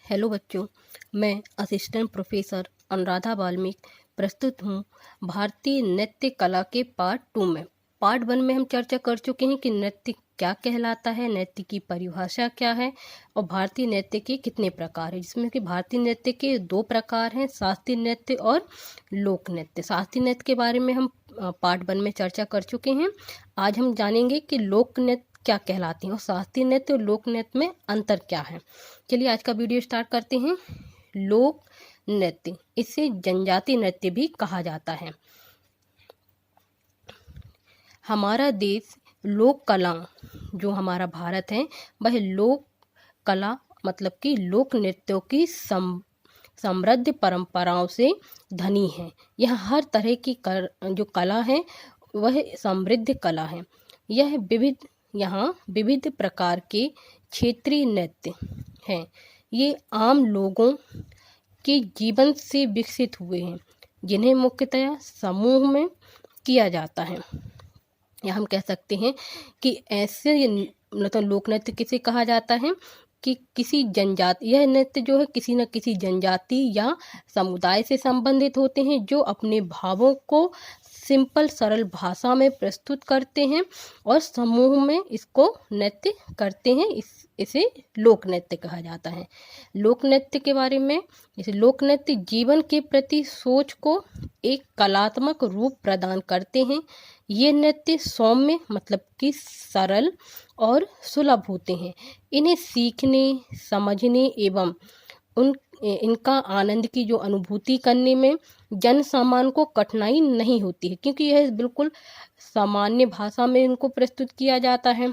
Hello बच्चों, मैं assistant professor Anuradha Valmiki प्रस्तुत हूँ भारतीय नृत्य कला के पार्ट 2 में। पार्ट 1 में हम चर्चा कर चुके हैं कि नृत्य क्या कहलाता है, नृत्य की परिभाषा क्या है और भारतीय नृत्य के कितने प्रकार हैं, जिसमें कि भारतीय नृत्य के 2 प्रकार हैं, शास्त्रीय नृत्य और लोक नृत्य। शास्त्रीय नृत्य के बारे में हम पार्ट 1 में चर्चा कर चुके हैं। आज हम जानेंगे कि लोक नृत्य क्या कहलाते हैं और शास्त्रीय नृत्य और लोक नृत्य में अंतर क्या है। चलिए आज का वीडियो स्टार्ट करते हैं। लोक नृत्य, इसे जनजातीय नृत्य भी कहा जाता है। हमारा देश लोक कला, जो हमारा भारत है, वह लोक कला मतलब कि लोक नृत्यों की समृद्ध परंपराओं से धनी है। यह हर तरह की जो कला है वह समृद्ध कला है। यहाँ विविध प्रकार के क्षेत्रीय नृत्य हैं। ये आम लोगों के जीवन से विकसित हुए हैं, जिन्हें मुख्यतया समूह में किया जाता है। या हम कह सकते हैं कि ऐसे मतलब लोक नृत्य किसे कहा जाता है कि किसी जनजाति, यह नृत्य जो है किसी न किसी जनजाति या समुदाय से संबंधित होते हैं, जो अपने भावों को सिंपल सरल भाषा में प्रस्तुत करते हैं और समूह में इसको नृत्य करते हैं। इसे लोक नृत्य कहा जाता है। लोक नृत्य के बारे में, जैसे लोक नृत्य जीवन के प्रति सोच को एक कलात्मक रूप प्रदान करते हैं। ये नृत्य सौम्य मतलब कि सरल और सुलभ होते हैं। इन्हें सीखने, समझने एवं इनका आनंद की जो अनुभूति करने में जन सामान्य को कठिनाई नहीं होती है, क्योंकि यह बिल्कुल सामान्य भाषा में इनको प्रस्तुत किया जाता है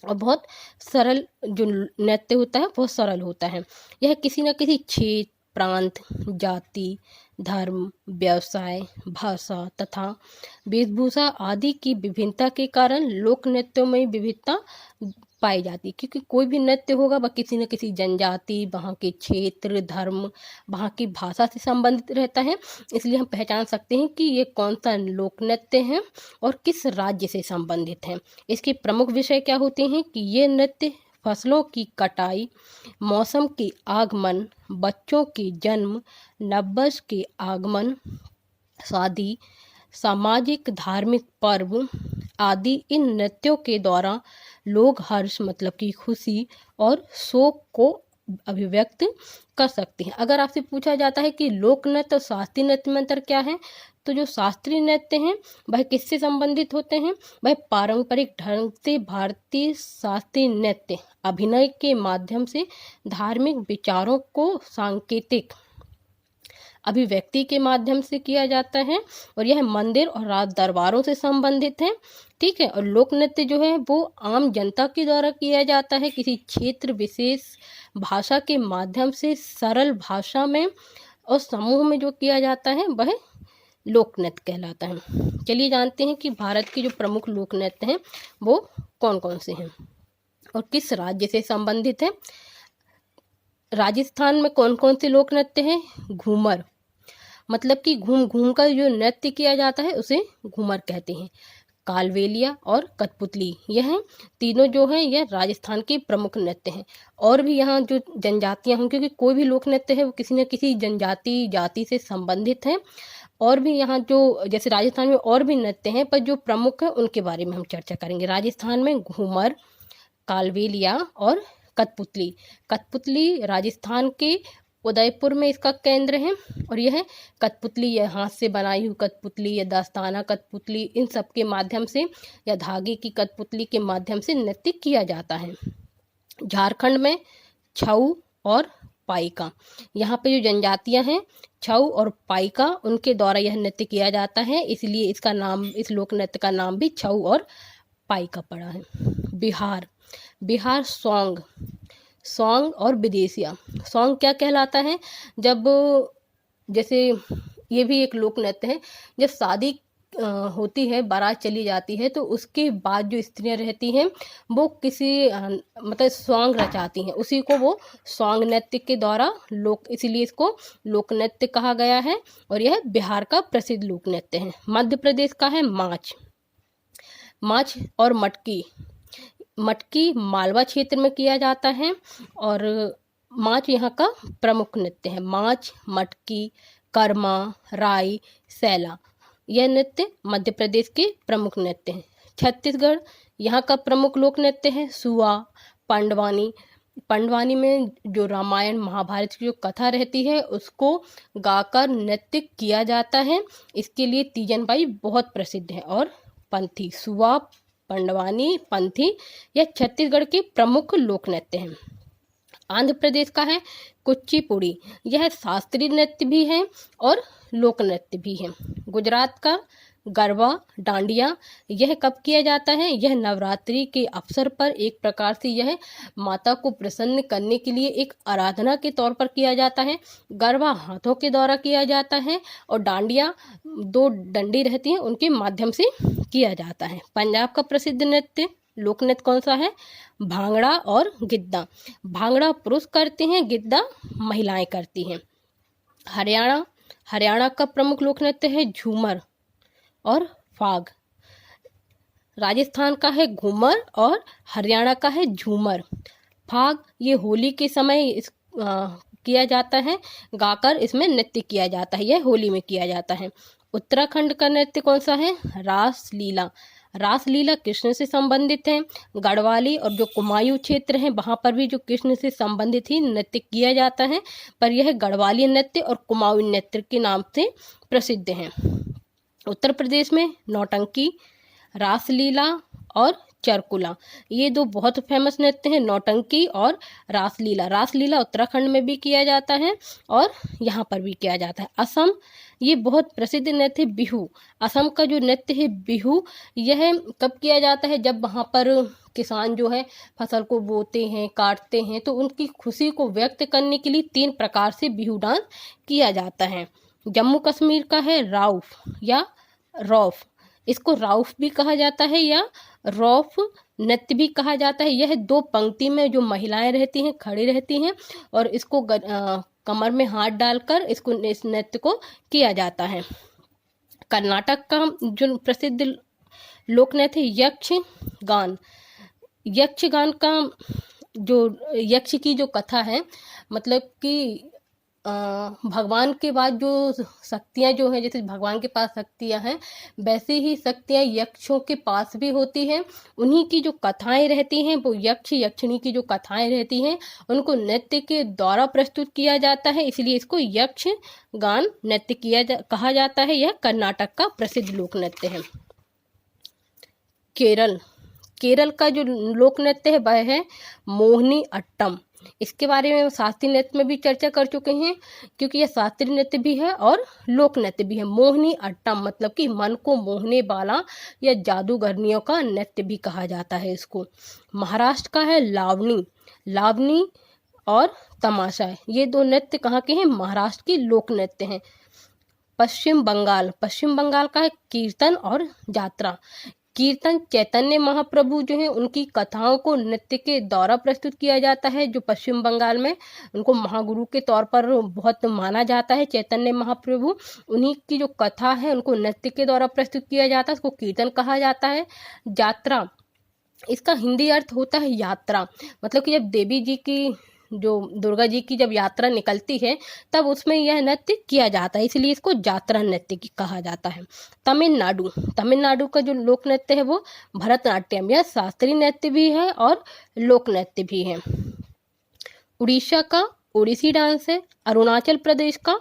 और बहुत सरल जो नृत्य होता है बहुत सरल होता है। यह किसी न किसी क्षेत्र, प्रांत, जाति, धर्म, व्यवसाय, भाषा तथा वेशभूषा आदि की विभिन्नता के कारण लोक नृत्यों में विविधता पाई जाती है, क्योंकि कोई भी नृत्य होगा वह किसी न किसी जनजाति, वहाँ के क्षेत्र, धर्म, वहाँ की भाषा से संबंधित रहता है। इसलिए हम पहचान सकते हैं कि ये कौन सा लोक नृत्य है और किस राज्य से संबंधित है। इसके प्रमुख विषय क्या होते हैं कि ये नृत्य फसलों की कटाई, मौसम के आगमन, बच्चों के जन्म, नववर्ष के आगमन, शादी, सामाजिक धार्मिक पर्व आदि, इन नृत्यों के द्वारा लोग हर्ष मतलब कि खुशी और शोक को अभिव्यक्त कर सकते हैं। अगर आपसे पूछा जाता है कि लोक नृत्य और शास्त्रीय नृत्य में अंतर क्या है, तो जो शास्त्रीय नृत्य हैं वह किससे संबंधित होते हैं? वह पारंपरिक ढंग से भारतीय शास्त्रीय नृत्य अभिनय के माध्यम से धार्मिक विचारों को सांकेतिक अभिव्यक्ति के माध्यम से किया जाता है और यह मंदिर और राज दरबारों से संबंधित है। ठीक है। और लोक नृत्य जो है वो आम जनता के द्वारा किया जाता है, किसी क्षेत्र विशेष भाषा के माध्यम से सरल भाषा में और समूह में जो किया जाता है वह लोक नृत्य कहलाता है। चलिए जानते हैं कि भारत के जो प्रमुख लोक नृत्य हैं वो कौन कौन से हैं और किस राज्य से संबंधित है। राजस्थान में कौन कौन से लोक नृत्य हैं? घूमर, मतलब कि घूम घूम कर जो नृत्य किया जाता है उसे घूमर कहते हैं। कालबेलिया और कठपुतली, यह तीनों जो हैं यह राजस्थान के प्रमुख नृत्य हैं। और भी यहाँ जो जनजातियाँ हों, क्योंकि कोई भी लोक नृत्य है वो किसी न किसी जाति से संबंधित है। और भी यहाँ जो जैसे राजस्थान में और भी नृत्य हैं, पर जो प्रमुख है उनके बारे में हम चर्चा करेंगे। राजस्थान में घूमर, कालबेलिया और कठपुतली। कठपुतली राजस्थान के उदयपुर में इसका केंद्र है और यह कठपुतली, यह हाथ से बनाई हुई कठपुतली या दस्ताना कठपुतली, इन सब के माध्यम से या धागे की कठपुतली के माध्यम से नृत्य किया जाता है। झारखंड में छऊ और पाइका, यहाँ पे जो जनजातियां हैं छऊ और पाइका, उनके द्वारा यह नृत्य किया जाता है, इसलिए इसका नाम, इस लोक नृत्य का नाम भी छऊ और पाइका पड़ा है। बिहार सॉन्ग और विदेशिया। सॉन्ग क्या कहलाता है? जब जैसे ये भी एक लोक नृत्य है, जब शादी होती है, बारात चली जाती है, तो उसके बाद जो स्त्रियां रहती हैं वो किसी मतलब सॉन्ग रचाती हैं, उसी को वो सॉन्ग नृत्य के द्वारा इसीलिए इसको लोक नृत्य कहा गया है और यह बिहार का प्रसिद्ध लोक नृत्य है। मध्य प्रदेश का है माछ और मटकी मालवा क्षेत्र में किया जाता है और माच यहाँ का प्रमुख नृत्य है। माच, मटकी, कर्मा, राई, सैला, यह नृत्य मध्य प्रदेश के प्रमुख नृत्य हैं। छत्तीसगढ़, यहाँ का प्रमुख लोक नृत्य है सुआ, पांडवानी। पांडवानी में जो रामायण महाभारत की जो कथा रहती है उसको गाकर नृत्य किया जाता है। इसके लिए तीजन बाई बहुत प्रसिद्ध है। और पंथी, सुआ, पांडवानी, पंथी, यह छत्तीसगढ़ के प्रमुख लोक नृत्य हैं। आंध्र प्रदेश का है कुचिपुड़ी, यह शास्त्रीय नृत्य भी है और लोक नृत्य भी है। गुजरात का गरबा, डांडिया, यह कब किया जाता है? यह नवरात्रि के अवसर पर एक प्रकार से यह माता को प्रसन्न करने के लिए एक आराधना के तौर पर किया जाता है। गरबा हाथों के द्वारा किया जाता है और डांडिया 2 डंडी रहती हैं उनके माध्यम से किया जाता है। पंजाब का प्रसिद्ध नृत्य लोक नृत्य कौन सा है? भांगड़ा और गिद्दा। भांगड़ा पुरुष करते हैं, गिद्दा महिलाएं करती हैं। हरियाणा का प्रमुख लोक नृत्य है झूमर और फाग। राजस्थान का है घूमर और हरियाणा का है झूमर। फाग ये होली के समय किया जाता है, गाकर इसमें नृत्य किया जाता है, यह होली में किया जाता है। उत्तराखंड का नृत्य कौन सा है? रासलीला। रासलीला कृष्ण से संबंधित है। गढ़वाली और जो कुमायूं क्षेत्र है वहाँ पर भी जो कृष्ण से संबंधित ही नृत्य किया जाता है, पर यह गढ़वाली नृत्य और कुमायूं नृत्य के नाम से प्रसिद्ध हैं। उत्तर प्रदेश में नौटंकी, रासलीला और चरकुला, ये 2 बहुत फेमस नृत्य हैं, नौटंकी और रासलीला। रासलीला उत्तराखंड में भी किया जाता है और यहाँ पर भी किया जाता है। असम, ये बहुत प्रसिद्ध नृत्य है बिहू। असम का जो नृत्य है बिहू, यह कब किया जाता है? जब वहाँ पर किसान जो है फसल को बोते हैं, काटते हैं, तो उनकी खुशी को व्यक्त करने के लिए 3 प्रकार से बिहू डांस किया जाता है। जम्मू कश्मीर का है राउफ या रौफ, इसको राउफ भी कहा जाता है या रौफ नृत्य भी कहा जाता है। यह 2 पंक्ति में जो महिलाएं रहती हैं खड़ी रहती हैं और इसको कमर में हाथ डालकर इस नृत्य को किया जाता है। कर्नाटक का जो प्रसिद्ध लोक नृत्य यक्षगान। यक्षगान का जो यक्ष की जो कथा है, मतलब कि भगवान के बाद जो शक्तियाँ जो हैं, जैसे भगवान के पास शक्तियाँ हैं वैसे ही शक्तियाँ यक्षों के पास भी होती हैं। उन्हीं की जो कथाएं रहती हैं, वो यक्ष यक्षिणी की जो कथाएं रहती हैं उनको नृत्य के द्वारा प्रस्तुत किया जाता है, इसलिए इसको यक्षगान नृत्य कहा जाता है। यह कर्नाटक का प्रसिद्ध लोक नृत्य है। केरल का जो लोक नृत्य है वह है मोहिनी अट्टम। इसके बारे में शास्त्रीय नृत्य में भी चर्चा कर चुके हैं, क्योंकि यह शास्त्रीय नृत्य भी है और लोक नृत्य भी है। मोहिनी अट्टम मतलब कि मन को मोहने वाला या जादूगरनियों का नृत्य भी कहा जाता है इसको। महाराष्ट्र का है लावनी और तमाशा, ये 2 नृत्य कहाँ के हैं? महाराष्ट्र के लोक नृत्य हैं। पश्चिम बंगाल का है कीर्तन और यात्रा। कीर्तन चैतन्य महाप्रभु जो है उनकी कथाओं को नृत्य के द्वारा प्रस्तुत किया जाता है। जो पश्चिम बंगाल में उनको महागुरु के तौर पर बहुत माना जाता है, चैतन्य महाप्रभु, उन्हीं की जो कथा है उनको नृत्य के द्वारा प्रस्तुत किया जाता है, उसको कीर्तन कहा जाता है। यात्रा, इसका हिंदी अर्थ होता है यात्रा, मतलब कि जब देवी जी की जो दुर्गा जी की जब यात्रा निकलती है तब उसमें यह नृत्य किया जाता है, इसलिए इसको यात्रा नृत्य कहा जाता है। तमिलनाडु का जो लोक नृत्य है वो भरतनाट्यम, यह शास्त्रीय नृत्य भी है और लोक नृत्य भी है। उड़ीसा का ओडिसी डांस है। अरुणाचल प्रदेश का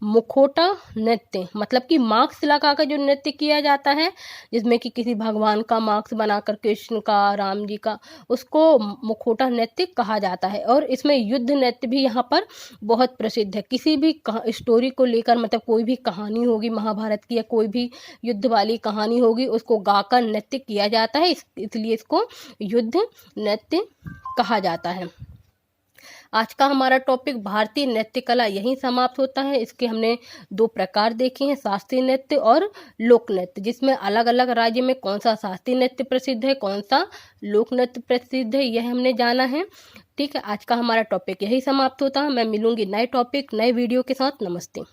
मुखौटा नृत्य, मतलब कि मास्क लगाकर जो नृत्य किया जाता है, जिसमें कि किसी भगवान का मास्क बनाकर, कृष्ण का, राम जी का, उसको मुखौटा नृत्य कहा जाता है। और इसमें युद्ध नृत्य भी यहाँ पर बहुत प्रसिद्ध है। किसी भी स्टोरी को लेकर, मतलब कोई भी कहानी होगी महाभारत की या कोई भी युद्ध वाली कहानी होगी, उसको गाकर नृत्य किया जाता है, इसलिए इसको युद्ध नृत्य कहा जाता है। आज का हमारा टॉपिक भारतीय नृत्य कला यहीं समाप्त होता है। इसके हमने 2 प्रकार देखे हैं, शास्त्रीय नृत्य और लोक नृत्य, जिसमें अलग अलग राज्य में कौन सा शास्त्रीय नृत्य प्रसिद्ध है, कौन सा लोक नृत्य प्रसिद्ध है, यह हमने जाना है। ठीक है, आज का हमारा टॉपिक यही समाप्त होता है। मैं मिलूंगी नए टॉपिक नए वीडियो के साथ। नमस्ते।